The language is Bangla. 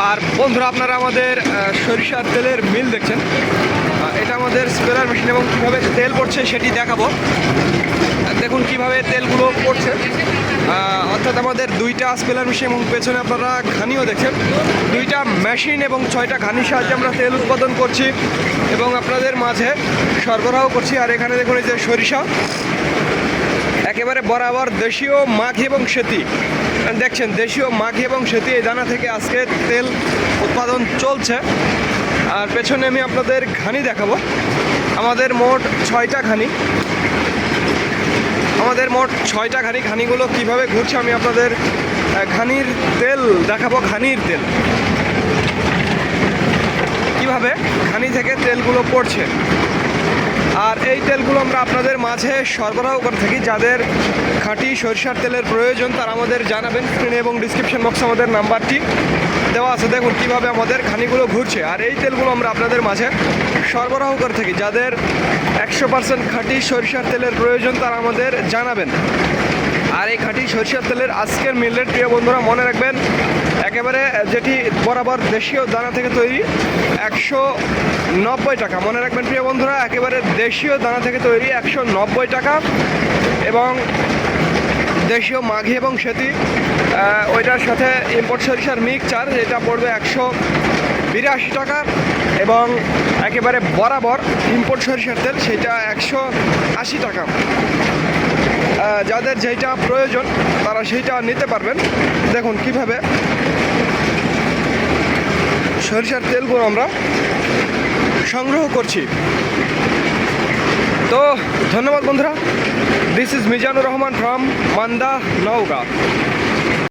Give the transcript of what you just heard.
আর বন্ধুরা আপনারা আমাদের সরিষার তেলের মিল দেখছেন। এটা আমাদের স্প্রেয়ার মেশিন এবং কীভাবে তেল পড়ছে সেটি দেখাবো। দেখুন কিভাবে তেলগুলো পড়ছে। অর্থাৎ আমাদের দুইটা স্প্রেয়ার মেশিন এবং পেছনে আপনারা ঘানিও দেখছেন। দুইটা মেশিন এবং 6টা ঘানির সাহায্যে আমরা তেল উৎপাদন করছি এবং আপনাদের মাঝে সরবরাহ করছি। আর এখানে দেখুন এই যে সরিষা একেবারে বরাবর দেশীয় মাঘি এবং সেতি দেখছেন। দেশীয় মাঘি এবং সেতি এই দানা থেকে আজকে তেল উৎপাদন চলছে। আর পেছনে আমি আপনাদের ঘানি দেখাবো। আমাদের মোট 6টা ঘানি, ঘানিগুলো কিভাবে ঘুরছে আমি আপনাদের ঘানির তেল দেখাবো। ঘানির তেল কিভাবে ঘানি থেকে তেলগুলো পড়ছে। আর এই তেলগুলো আমরা আপনাদের মাঝে সরবরাহ করে থাকি। যাদের খাঁটি সরিষার তেলের প্রয়োজন তারা আমাদের জানাবেন। স্ক্রিনে এবং ডিসক্রিপশন বক্সে আমাদের নাম্বারটি দেওয়া আছে। দেখুন কীভাবে আমাদের ঘানিগুলো ঘুরছে। আর এই তেলগুলো আমরা আপনাদের মাঝে সরবরাহ করে থাকি। যাদের 100% খাঁটি সরিষার তেলের প্রয়োজন তারা আমাদের জানাবেন। আর এই খাঁটি সরিষার তেলের আজকের মিল রেট প্রিয় বন্ধুরা মনে রাখবেন, একেবারে যেটি বরাবর দেশীয় দানা থেকে তৈরি 190 টাকা। মনে রাখবেন প্রিয় বন্ধুরা, একেবারে দেশীয় দানা থেকে তৈরি 190 টাকা। এবং দেশীয় মাঘি এবং সেতি ওইটার সাথে ইম্পোর্ট সরিষার মিক্সচার যেটা পড়বে 182 টাকা। এবং একেবারে বরাবর ইম্পোর্ট সরিষার তেল সেটা 180 টাকা। যাদের যেটা প্রয়োজন তারা সেইটা নিতে পারবেন। দেখুন কিভাবে সরিষার তেলগুলো আমরা সংগ্রহ করছি। তো ধন্যবাদ বন্ধুরা। This is Mizanur Rahman from Manda, Naogaon.